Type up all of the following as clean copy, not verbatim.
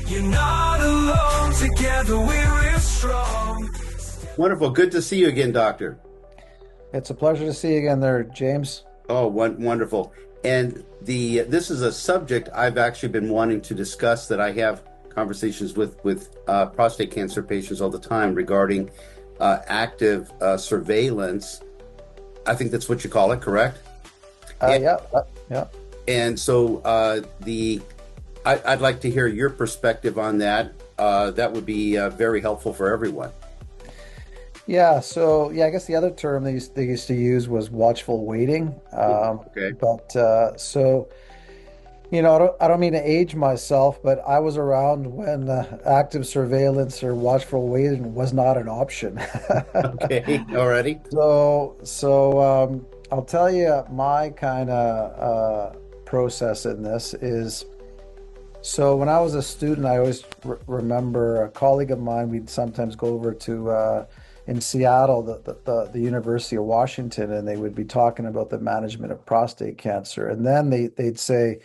You're not alone, together we're real strong. Wonderful. Good to see you again, Doctor. It's a pleasure to see you again there, James. Oh, wonderful. And this is a subject I've actually been wanting to discuss, that I have conversations with prostate cancer patients all the time regarding active surveillance. I think that's what you call it, correct? And, Yeah, yeah. and so I'd like to hear your perspective on that. That would be very helpful for everyone. Yeah, so I guess the other term they used to use was watchful waiting. Okay. So I don't mean to age myself, but I was around when active surveillance or watchful waiting was not an option. Okay. Alrighty. I'll tell you my kind of process in this is. So when I was a student, I always remember a colleague of mine. We'd sometimes go over to in Seattle, the University of Washington, and they would be talking about the management of prostate cancer. And then they'd say,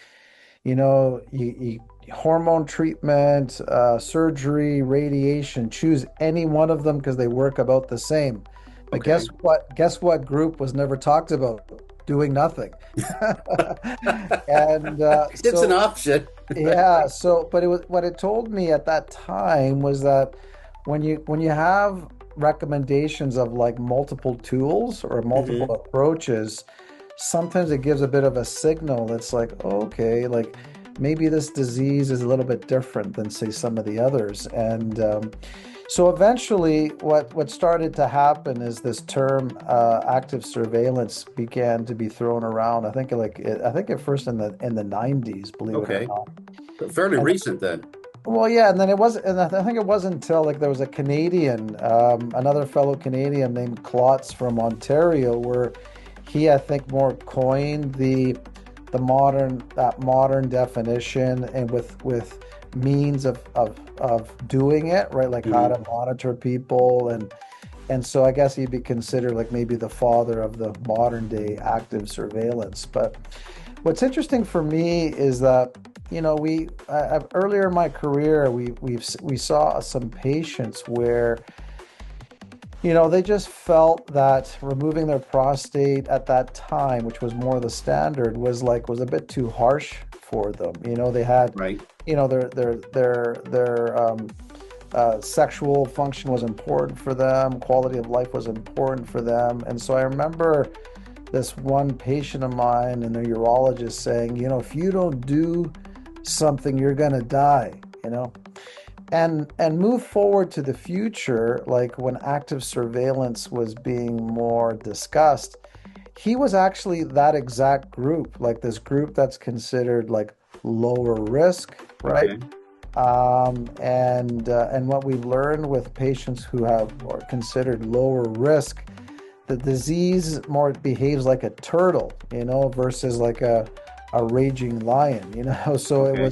hormone treatment, surgery, radiation, choose any one of them because they work about the same. But Okay. guess what? Guess what group was never talked about? Doing nothing. And It's an option. yeah, but it was what it told me at that time was that when you have recommendations of like multiple tools or multiple Hmm. approaches, sometimes it gives a bit of a signal that's like, okay, like maybe this disease is a little bit different than say some of the others. And so eventually, what started to happen is this term active surveillance began to be thrown around. I think at first in the 90s, believe it or Okay. not. Fairly And recent then. well, yeah, and then it was, and I think it wasn't until like there was a Canadian, another fellow Canadian named Klotz from Ontario, where he, I think, more coined the modern definition and with means of doing it, right? Like how Hmm. to monitor people and so I guess he'd be considered like maybe the father of the modern day active surveillance. But what's interesting for me is that earlier in my career we saw some patients where they just felt that removing their prostate at that time, which was more the standard, was a bit too harsh for them. They had, Right. their sexual function was important for them, quality of life was important for them, and so I remember this one patient of mine and a urologist saying, if you don't do something, you're gonna die. And move forward to the future, like when active surveillance was being more discussed, he was actually that exact group, like this group that's considered like lower risk, right? Okay. And what we've learned with patients who have or considered lower risk, the disease more behaves like a turtle, versus like a raging lion, So Okay.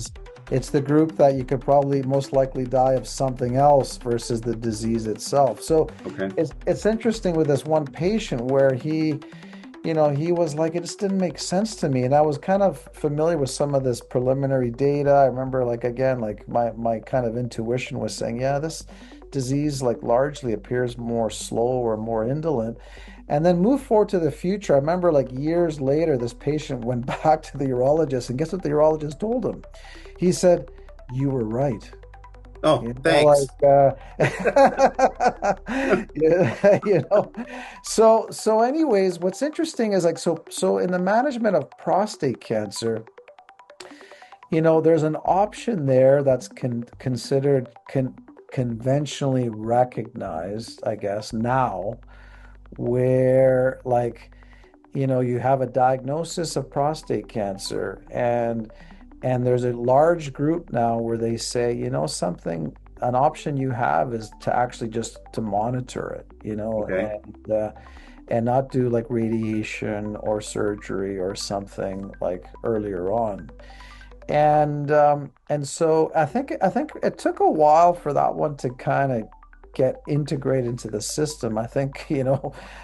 it's the group that you could probably most likely die of something else versus the disease itself. So Okay. it's interesting with this one patient where he was like, it just didn't make sense to me. And I was kind of familiar with some of this preliminary data. I remember like, again, like my kind of intuition was saying, yeah, this disease like largely appears more slow or more indolent. And then move forward to the future. I remember like years later, this patient went back to the urologist and guess what the urologist told him? He said, you were right. Oh, thanks. Like yeah, so anyways, what's interesting is like so in the management of prostate cancer, there's an option there that's considered conventionally recognized, I guess, now, where like you have a diagnosis of prostate cancer and there's a large group now where they say, something, an option you have is to actually just to monitor it, Okay. and not do like radiation or surgery or something like earlier on. And so I think it took a while for that one to kind of get integrated into the system. I think,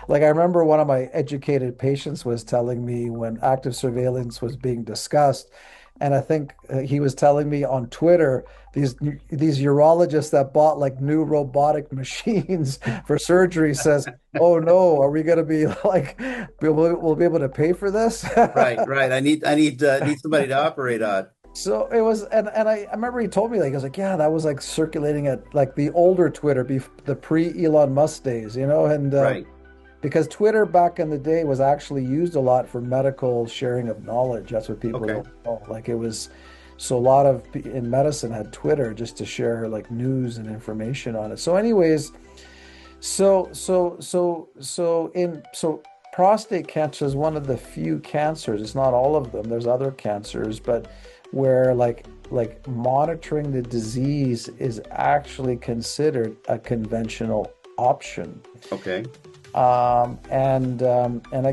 like I remember one of my educated patients was telling me when active surveillance was being discussed, and I think he was telling me on Twitter, these urologists that bought like new robotic machines for surgery says, "Oh no, are we going to be like, we'll be able to pay for this?" Right, right. Need somebody to operate on. So it was, and I remember he told me like, I was like, yeah, that was like circulating at like the older Twitter, the pre-Elon Musk days, and Right. because Twitter back in the day was actually used a lot for medical sharing of knowledge. That's what people Okay. don't know. Like it was, so a lot of in medicine had Twitter just to share like news and information on it. So, anyways, so prostate cancer is one of the few cancers. It's not all of them. There's other cancers, but where like monitoring the disease is actually considered a conventional option. Okay. And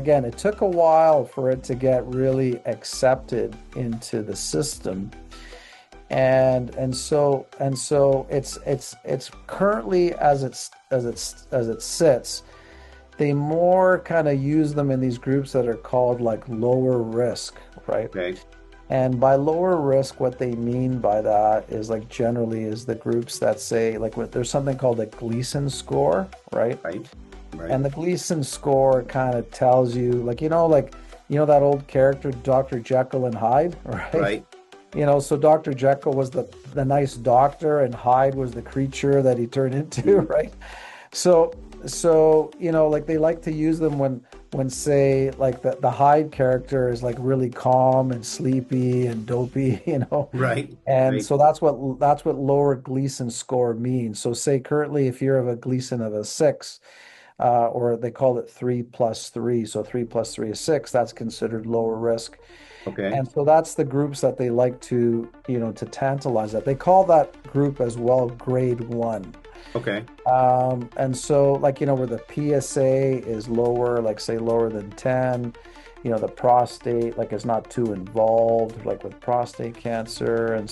again, it took a while for it to get really accepted into the system. And so it's currently as it sits, they more kind of use them in these groups that are called like lower risk, right? Okay. And by lower risk, what they mean by that is like generally is the groups that say like there's something called a Gleason score, right? Right. Right. And the Gleason score kind of tells you like that old character Dr. Jekyll and Hyde, right? Right. So Dr. Jekyll was the nice doctor and Hyde was the creature that he turned into, right? So like they like to use them when say like the Hyde character is like really calm and sleepy and dopey, Right. And Right. so that's what lower Gleason score means. So say currently if you're of a Gleason of a 6, or they call it 3+3, so 3+3 is 6, that's considered lower risk. Okay. And so that's the groups that they like to tantalize that. They call that group as well grade 1. Okay. And so like, where the PSA is lower, like say lower than 10, the prostate like is not too involved, like with prostate cancer. And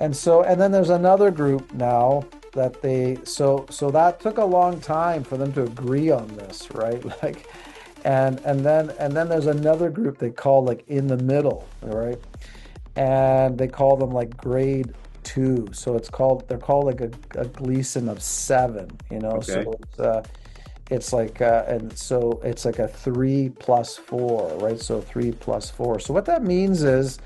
then there's another group now that so that took a long time for them to agree on this, right? Like, and then there's another group they call like in the middle, all right? And they call them like grade 2. So they're called like a Gleason of 7, Okay. So it's like and so it's like a 3+4, right? So 3+4. So what that means is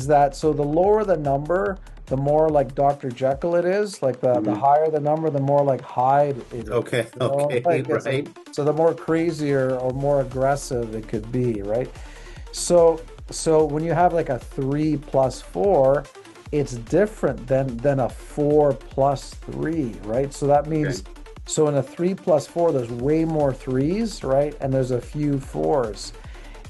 that so the lower the number, the more like Dr. Jekyll it is. Like the higher the number, the more like Hyde it is. Okay. Okay. Like Right. so the more crazier or more aggressive it could be, right? So when you have like a 3+4, it's different than a 4+3, right? So that means Okay. so in a 3+4, there's way more threes, right? And there's a few fours.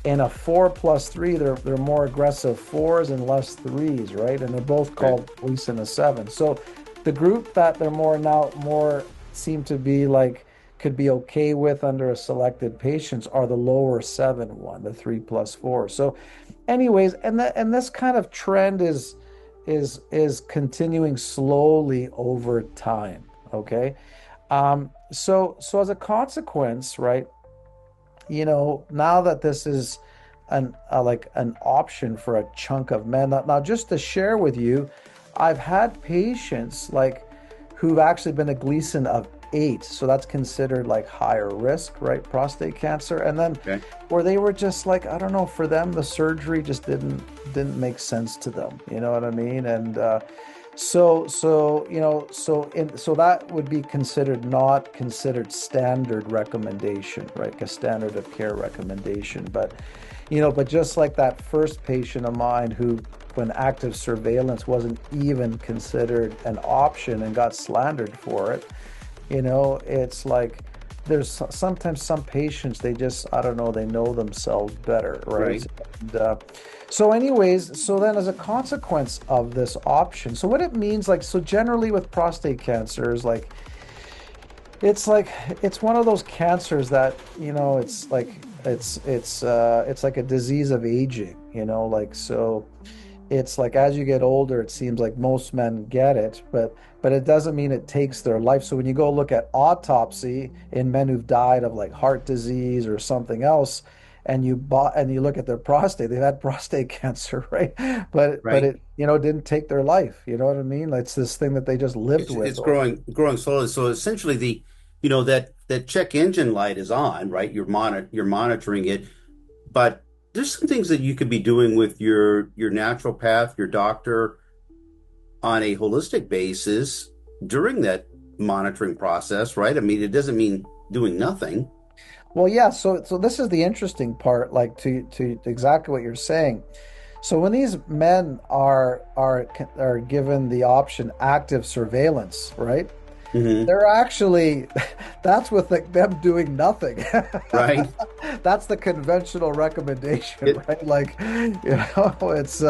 In a 4+3, they're more aggressive fours and less threes, right? And they're both called Gleason of 7. So the group that they're more seem to be like could be okay with under a selected patients are the lower 7 one, the 3+4. So, anyways, and this kind of trend is continuing slowly over time. Okay, so as a consequence, right? Now that this is like an option for a chunk of men. Now, just to share with you, I've had patients like who've actually been a Gleason of 8, so that's considered like higher risk, right? Prostate cancer, and then where they were just like, I don't know, for them the surgery just didn't make sense to them. You know what I mean? And so that would be not considered standard recommendation, right? Like a standard of care recommendation. But just like that first patient of mine who, when active surveillance wasn't even considered an option and got slandered for it, it's like there's sometimes some patients, they just, I don't know, they know themselves better, right? And, so anyways, so then as a consequence of this option, so what it means, like, so generally with prostate cancer is like, it's one of those cancers that, it's like a disease of aging, like, so it's like as you get older, it seems like most men get it, but it doesn't mean it takes their life. So when you go look at autopsy in men who've died of like heart disease or something else, and you look at their prostate, they've had prostate cancer, right? But Right. it, didn't take their life. You know what I mean? Like, it's this thing that they just lived with. It's growing slowly. So essentially, that check engine light is on, right? You're monitoring it, but there's some things that you could be doing with your naturopath, your doctor, on a holistic basis during that monitoring process, right? I mean, it doesn't mean doing nothing. Well, yeah, so this is the interesting part, like to exactly what you're saying. So when these men are given the option active surveillance, right? Hmm. They're actually that's with like them doing nothing. Right. That's the conventional recommendation, It, right? Like, it's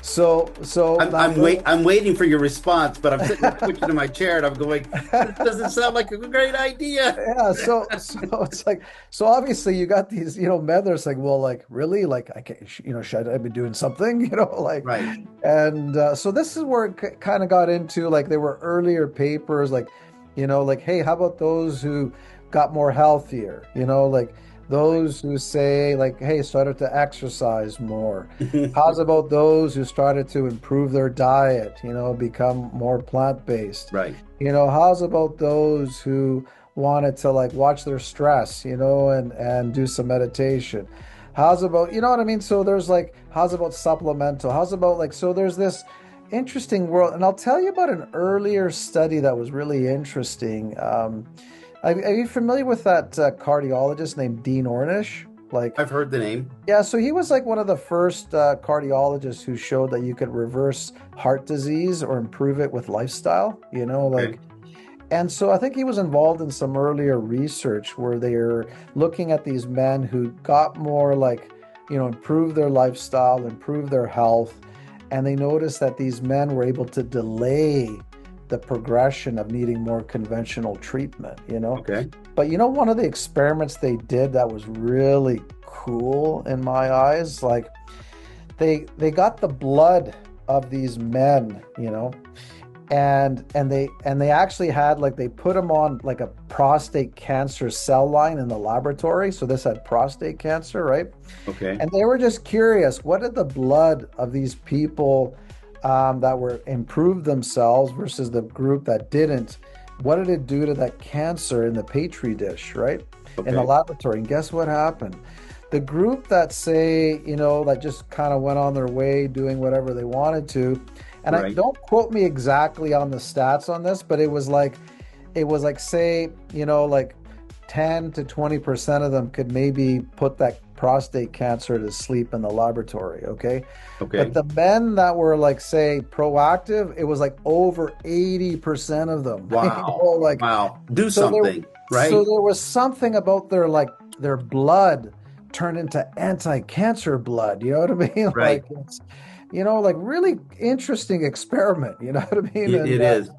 so now I'm waiting for your response, but I'm sitting there twitching in my chair and I'm going, this doesn't sound like a great idea. yeah, so it's like, so obviously you got these, men that are saying, well, like, really, like, I can't, should I be doing something, like, Right. and so this is where it kind of got into, like, there were earlier papers, like, like, hey, how about those who got more healthier, like those who say, like, hey, started to exercise more. How's about those who started to improve their diet, become more plant-based? Right. How's about those who wanted to like watch their stress, and do some meditation? How's about, what I mean? So there's like, how's about supplemental? How's about like, so there's this interesting world. And I'll tell you about an earlier study that was really interesting. Are you familiar with that cardiologist named Dean Ornish? Like, I've heard the name. yeah, so he was like one of the first cardiologists who showed that you could reverse heart disease or improve it with lifestyle, Okay. like, and so I think he was involved in some earlier research where they're looking at these men who got more like, improve their lifestyle, improve their health, and they noticed that these men were able to delay the progression of needing more conventional treatment. Okay. But one of the experiments they did that was really cool in my eyes, like they got the blood of these men, and they actually had like they put them on like a prostate cancer cell line in the laboratory. So this had prostate cancer, right? Okay. And they were just curious, what did the blood of these people that were improved themselves versus the group that didn't, what did it do to that cancer in the petri dish, right? In the Okay. laboratory. And guess what happened? The group that say, that just kind of went on their way doing whatever they wanted to, and I Right. don't quote me exactly on the stats on this, but it was like say, like 10 to 20% of them could maybe put that prostate cancer to sleep in the laboratory, okay? But Okay. the men that were like say proactive, it was like over 80% of them. Wow. Like, Wow. Do so there something, so right? there was something about their blood turned into anti-cancer blood, you know what I mean? Right. Like, it's, like really interesting experiment, you know what I mean? It is.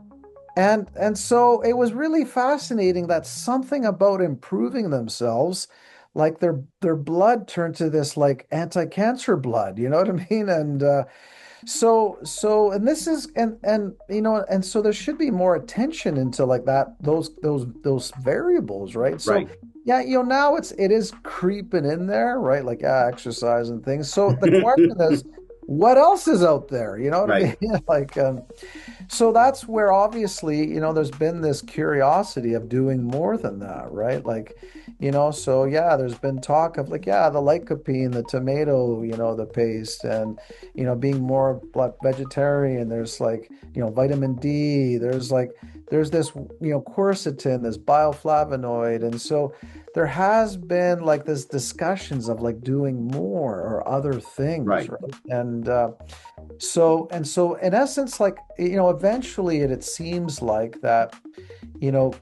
And so it was really fascinating that something about improving themselves, like their blood turned to this like anti-cancer blood, you know what I mean? And and this is and so there should be more attention into like that those variables, right? So Right. yeah, now it is creeping in there, right? Like, yeah, exercise and things. So the question is, what else is out there? You know what I Right. mean? Like, so that's where obviously, there's been this curiosity of doing more than that, right? Like, so yeah, there's been talk of like, yeah, the lycopene, the tomato, the paste, and, being more vegetarian. There's like, vitamin D, there's this, quercetin, this bioflavonoid. And so there has been like this discussions of like doing more or other things, Right. right? And so in essence, like, eventually it seems like that,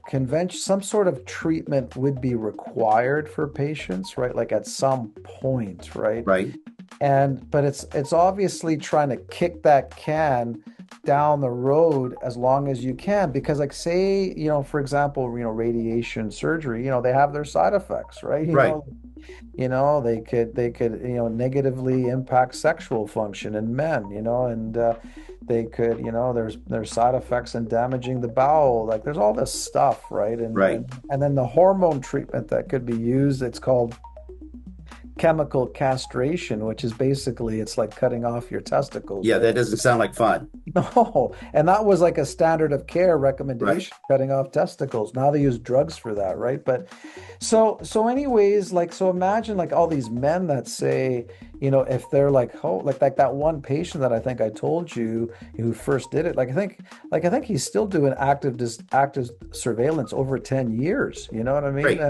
convention, some sort of treatment would be required for patients, right? Like at some point, right? Right. But it's obviously trying to kick that can down the road as long as you can, because like say, for example, radiation surgery, they have their side effects, right? Right. they could negatively impact sexual function in men, and they could, there's side effects in damaging the bowel. Like there's all this stuff, right? And Right. and and then the hormone treatment that could be used, it's called chemical castration, which is basically it's like cutting off your testicles, Yeah, right? that doesn't sound like fun. No, and that was like a standard of care Right. recommendation, cutting off testicles. Now they use drugs for that, right? But so anyways, like so imagine like all these men that say, if they're like, oh, like that one patient that I think I told you who first did it, like I think he's still doing active surveillance over 10 years, you know what I mean? Great.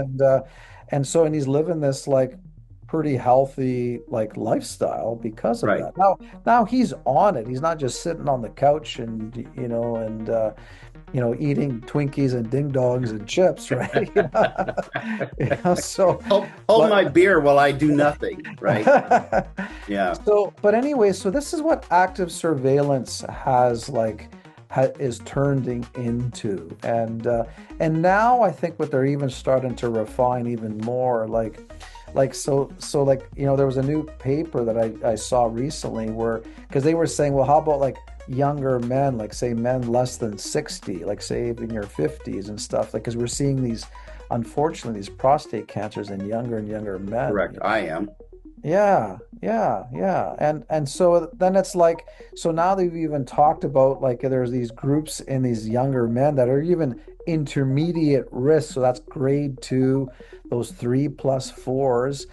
And he's living this like pretty healthy like lifestyle because of Right. that. Now he's on it. He's not just sitting on the couch and eating Twinkies and ding dongs and chips, right? So, Hold my but beer while I do nothing. Right. Yeah. but anyway, so this is what active surveillance has like is turning into, and now I think what they're even starting to refine even more, there was a new paper that I saw recently where because they were saying, well, how about like younger men, like say men less than 60, like say in your 50s and stuff, like because we're seeing these, unfortunately, these prostate cancers in younger and younger men. Correct. I am. Yeah, yeah, yeah. And so then it's like, so now they've even talked about like there's these groups in these younger men that are even intermediate risk. So that's grade two, those 3+4s.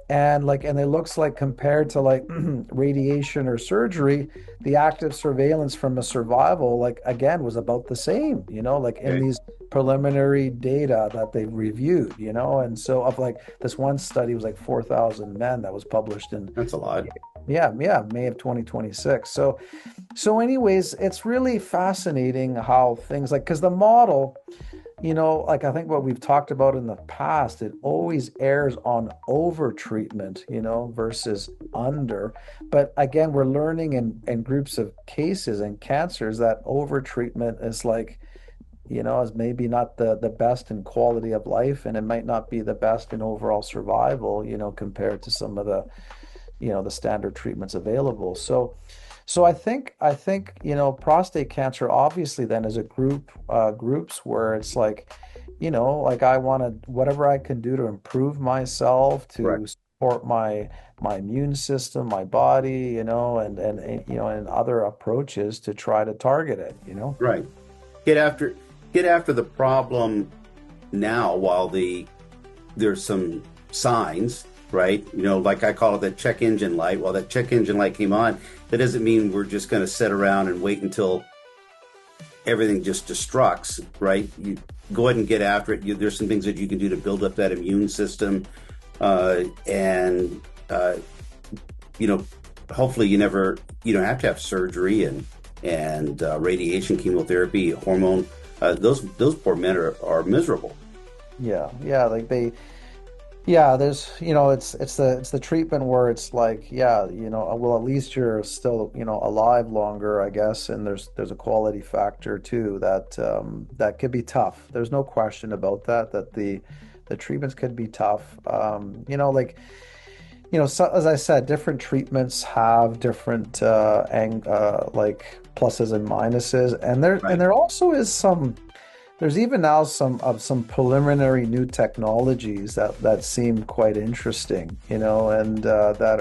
And it looks like compared to like radiation or surgery, the active surveillance from a survival, like again, was about the same, like in Okay. these preliminary data that they reviewed, and so of like this one study was like 4,000 men that was published in, That's a lot. yeah, May of 2026. So anyways, it's really fascinating how things like, because the model, like I think what we've talked about in the past, it always errs on over treatment, versus under. But again, we're learning in groups of cases and cancers that over treatment is like, is maybe not the best in quality of life, and it might not be the best in overall survival, compared to some of the standard treatments available. So I think prostate cancer obviously then is a groups where it's like I want to whatever I can do to improve myself, Correct. to support my immune system, my body, and other approaches to try to target it. Right. Get after get after the problem now while there's some signs, right? Like I call it the check engine light. While that check engine light came on, that doesn't mean we're just going to sit around and wait until everything just destructs, right? You go ahead and get after it. There's some things that you can do to build up that immune system, and you know, hopefully you don't have to have surgery and radiation, chemotherapy, hormone. Those poor men are miserable. Yeah, like yeah, there's, it's the treatment where it's like, yeah, well, at least you're still, alive longer, I guess, and there's a quality factor too that could be tough. There's no question about that the treatments could be tough. So, as I said, different treatments have different like pluses and minuses, and there and Right. there also is some. There's even now some preliminary new technologies that seem quite interesting, and that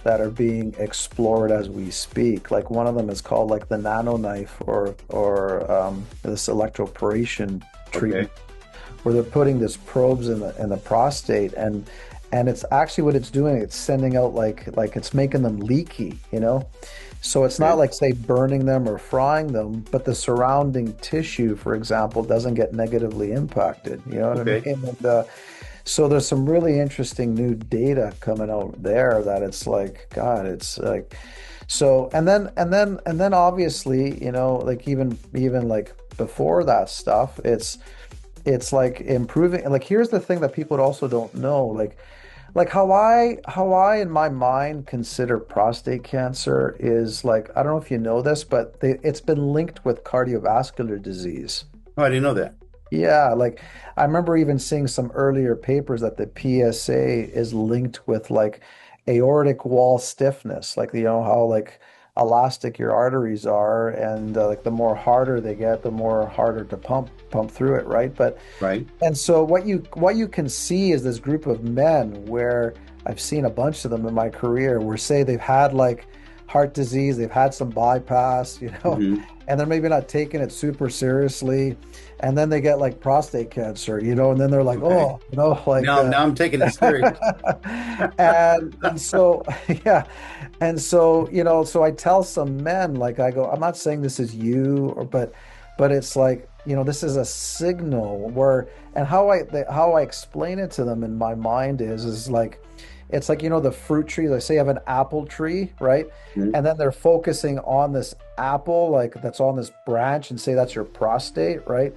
are being explored as we speak. Like one of them is called like the nano knife or this electroporation Okay. treatment, where they're putting this probes in the prostate, and it's actually what it's doing. It's sending out like it's making them leaky. So it's not Okay. like, say, burning them or frying them, but the surrounding tissue, for example, doesn't get negatively impacted. You know what I mean? Okay. And so there's some really interesting new data coming out there that it's like, God, it's like, so, and then obviously, like even like before that stuff, it's like improving. Like, here's the thing that people also don't know, like how I in my mind consider prostate cancer is like, I don't know if you know this, but it's been linked with cardiovascular disease. Oh, I didn't know that. Yeah, like I remember even seeing some earlier papers that the PSA is linked with like aortic wall stiffness, like you know how like elastic your arteries are, and like the more harder they get, the more harder to pump through it, right? But Right. and so what you can see is this group of men where I've seen a bunch of them in my career where say they've had like heart disease, they've had some bypass, Hmm. and they're maybe not taking it super seriously, and then they get like prostate cancer, and then they're like, Okay. oh, like Now I'm taking it serious. and so yeah, and so so I tell some men like I go, I'm not saying this is you or but it's like this is a signal where and how I explain it to them in my mind is like it's like the fruit trees. I say you have an apple tree, right? Mhm. And then they're focusing on this apple like that's on this branch and say that's your prostate, right?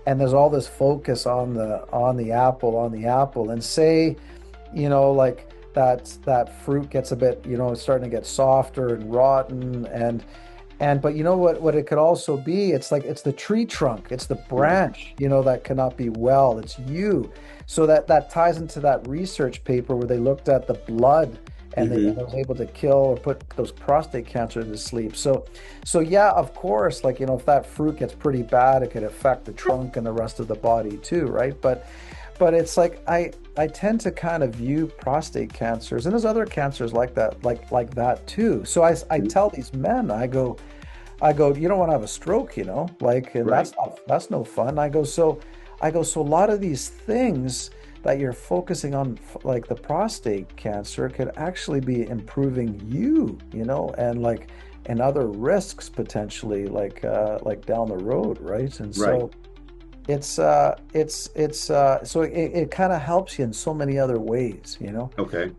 And there's all this focus on the apple and say like that fruit gets a bit it's starting to get softer and rotten and but you know what it could also be? It's like it's the tree trunk, it's the Right. branch, that cannot be well. It's you. So that ties into that research paper where they looked at the blood and they Hmm. was able to kill or put those prostate cancer to sleep. So yeah, of course, like if that fruit gets pretty bad, it could affect the trunk and the rest of the body too, right? But it's like I tend to kind of view prostate cancers and there's other cancers like that like that too. So I tell these men, I go, you don't want to have a stroke, like, and Right. that's no fun. I go, so a lot of these things that you're focusing on, like the prostate cancer, could actually be improving you, and like, and other risks potentially, like down the road, right? And Right. so so it kind of helps you in so many other ways. Okay.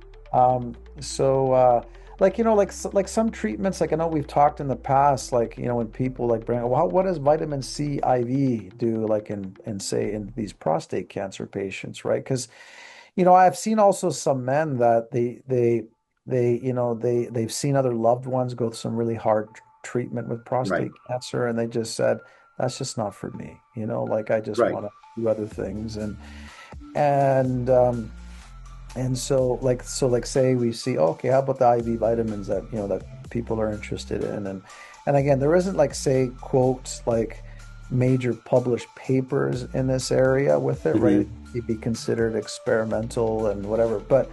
So like like some treatments, like I know we've talked in the past, like when people like bring, well, what does vitamin C IV do, like in say in these prostate cancer patients, right? Because I've seen also some men that they've seen other loved ones go through some really hard treatment with Right. prostate cancer, and they just said that's just not for me. Like I just Right. want to do other things, and um and so say we see, okay, how about the IV vitamins that that people are interested in, and again, there isn't like say quotes like major published papers in this area with it, right? Hmm. It'd be considered experimental and whatever, but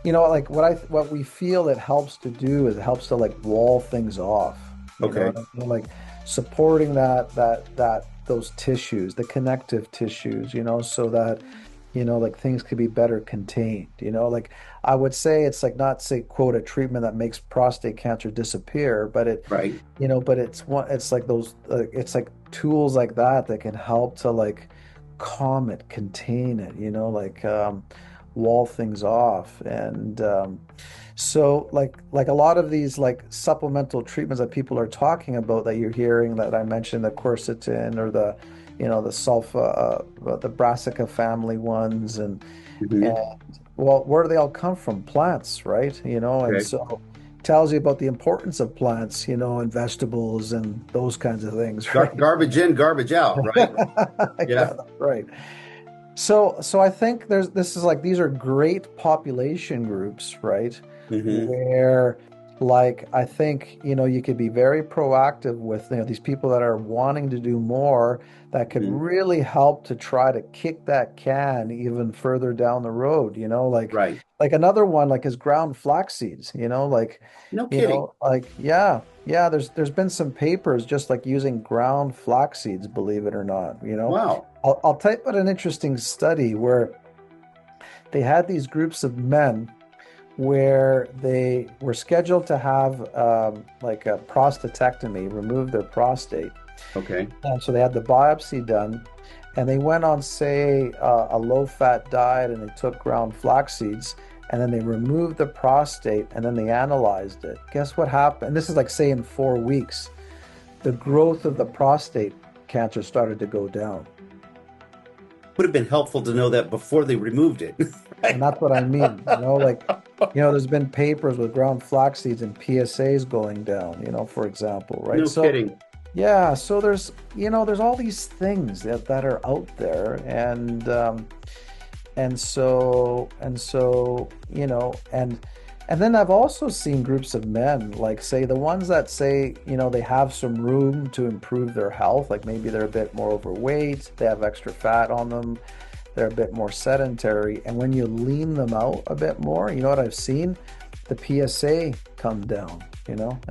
like what we feel it helps to do is it helps to like wall things off. You know Okay. what I mean? Like supporting that those tissues, the connective tissues, so that like things could be better contained. Like I would say it's like not say quote a treatment that makes prostate cancer disappear, but Right. but it's like those it's like tools like that can help to like calm it, contain it, like wall things off. And so like a lot of these like supplemental treatments that people are talking about that you're hearing that I mentioned, the quercetin or the sulfa, the brassica family ones, and Hmm. well, where do they all come from? Plants, right? And Okay. so tells you about the importance of plants, and vegetables and those kinds of things, right? Garbage in, garbage out, right? Yeah, Yeah. that's right. So I think this is like these are great population groups, right? Hmm. Where like I think, you could be very proactive with, these people that are wanting to do more that could Hmm. really help to try to kick that can even further down the road, Right. like another one like is ground flax seeds, No kidding. like yeah, there's been some papers just like using ground flax seeds, believe it or not. Wow. I'll tell you about an interesting study where they had these groups of men where they were scheduled to have like a prostatectomy, remove their prostate. Okay. And so they had the biopsy done, and they went on, say, a low-fat diet, and they took ground flax seeds, and then they removed the prostate, and then they analyzed it. Guess what happened? And this is like, say, in 4 weeks, the growth of the prostate cancer started to go down. Would have been helpful to know that before they removed it. And Right. that's what I mean, like, there's been papers with ground flax seeds and PSAs going down, for example, right? No So, kidding. Yeah, so there's, there's all these things that are out there, and so, and then I've also seen groups of men, like say the ones that say, they have some room to improve their health, like maybe they're a bit more overweight, they have extra fat on them, they're a bit more sedentary, and when you lean them out a bit more, you know what I've seen? The PSA come down,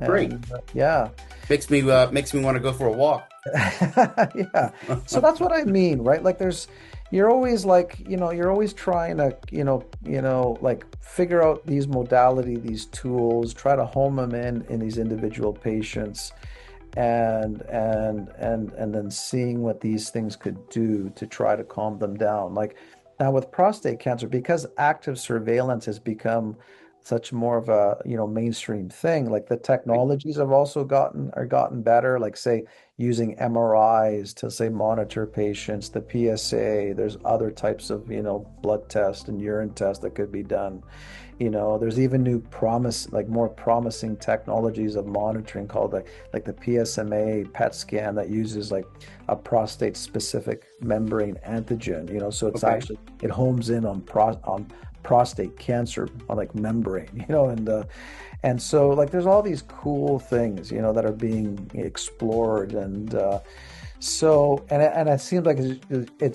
Great. and yeah. Makes me want to go for a walk. Yeah. So that's what I mean, right? Like you're always like, you're always trying to, like figure out these these tools, try to home them in these individual patients and then seeing what these things could do to try to calm them down. Like now with prostate cancer, because active surveillance has become such more of a, mainstream thing, like the technologies have also gotten better, like say using MRIs to say monitor patients, the PSA, there's other types of, blood test and urine test that could be done. There's even new more promising technologies of monitoring called like the PSMA PET scan that uses like a prostate specific membrane antigen, so it's Okay. actually it homes in on prostate cancer on like membrane, and so like there's all these cool things, that are being explored and it seems like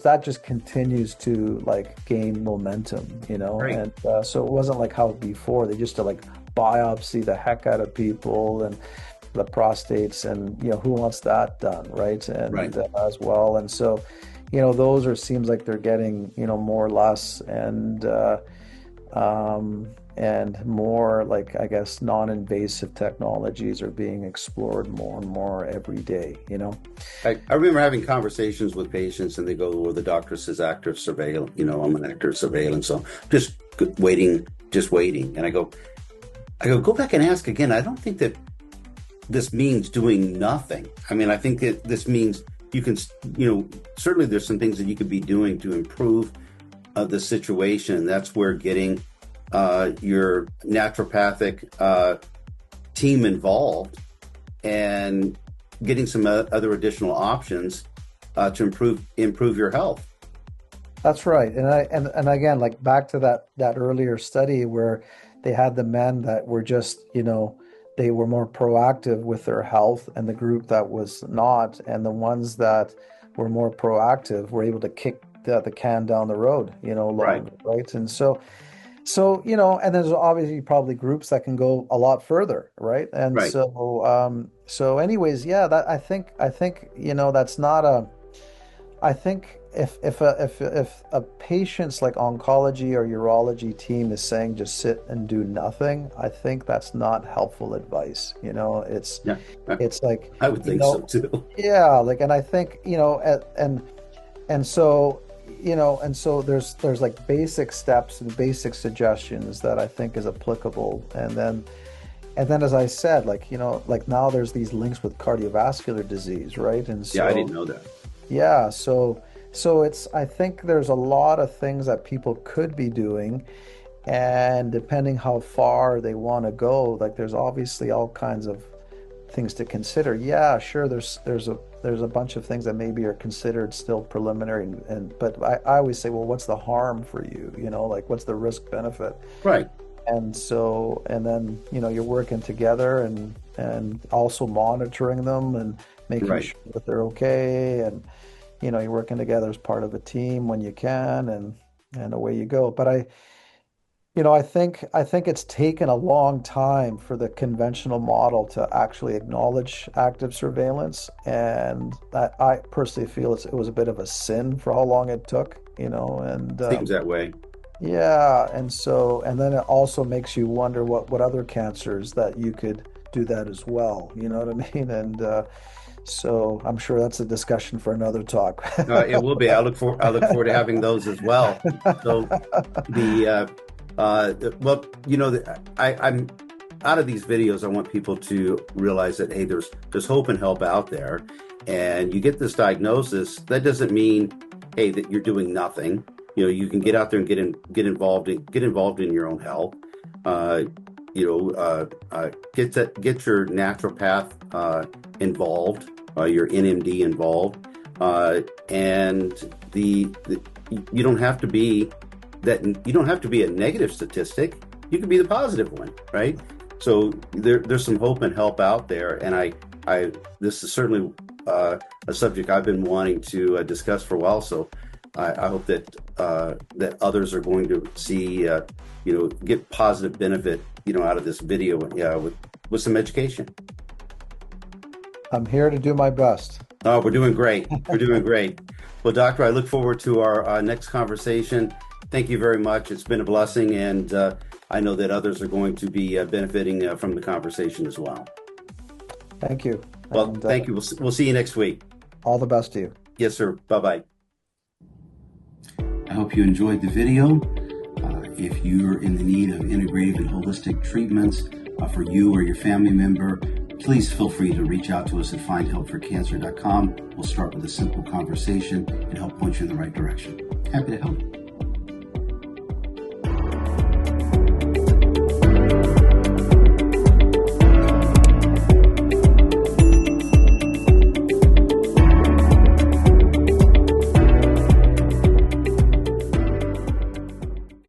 that just continues to like gain momentum, Great. so it wasn't like how before they used to like biopsy the heck out of people and the prostates and who wants that done, right? Right. And as well, and so those are seems like they're getting more or less um, and more like I guess non-invasive technologies are being explored more and more every day. I remember having conversations with patients, and they go, "Well, the doctor says active surveillance. I'm an active surveillance, so just waiting, just waiting." And go back and ask again. I don't think that this means doing nothing. I mean, I think that this means you can, certainly there's some things that you could be doing to improve the situation. That's where getting your naturopathic team involved and getting some other additional options to improve your health. That's right. And again, like back to that earlier study where they had the men that were just, they were more proactive with their health and the group that was not, and the ones that were more proactive were able to kick the can down the road, Right, longer, right? And so, and there's obviously probably groups that can go a lot further, right? And right. so anyways, yeah, that I think, that's not a I think if a patient's like oncology or urology team is saying just sit and do nothing, I think that's not helpful advice. Yeah, It's like, I would think so too. yeah, like, and I think, and so, and so there's like basic steps and basic suggestions that I think is applicable. And then as I said, like, like now there's these links with cardiovascular disease, right? And Yeah, I didn't so know that. yeah, so I think there's a lot of things that people could be doing, and depending how far they want to go, like there's obviously all kinds of things to consider. Yeah, sure, there's a bunch of things that maybe are considered still preliminary, and but I always say, well, what's the harm for you? Like what's the risk benefit? Right, And then, you're working together and also monitoring them and making right. sure that they're okay, and you're working together as part of a team when you can, and away you go. But I think it's taken a long time for the conventional model to actually acknowledge active surveillance, and I personally feel it was a bit of a sin for how long it took, and Seems that way. yeah, and then it also makes you wonder what other cancers that you could do that as well. You know what I mean? And so I'm sure that's a discussion for another talk. It will be. I look forward to having those as well. So the well, I'm out of these videos. I want people to realize that hey, there's hope and help out there, and you get this diagnosis. That doesn't mean hey that you're doing nothing. You can get out there and get involved in your own health. Uh, get your naturopath involved your NMD involved, and you don't have to be a negative statistic. You can be the positive one, right? So there's some hope and help out there, and this is certainly a subject I've been wanting to discuss for a while. So I hope that others are going to see, get positive benefit, out of this video, with some education. I'm here to do my best. Oh, we're doing great. We're doing great. Well, Doctor, I look forward to our next conversation. Thank you very much. It's been a blessing, and I know that others are going to be benefiting from the conversation as well. Thank you. Well, thank you. We'll see you next week. All the best to you. Yes, sir. Bye-bye. I hope you enjoyed the video. If you're in the need of integrative and holistic treatments for you or your family member, please feel free to reach out to us at findhelpforcancer.com. We'll start with a simple conversation and help point you in the right direction. Happy to help.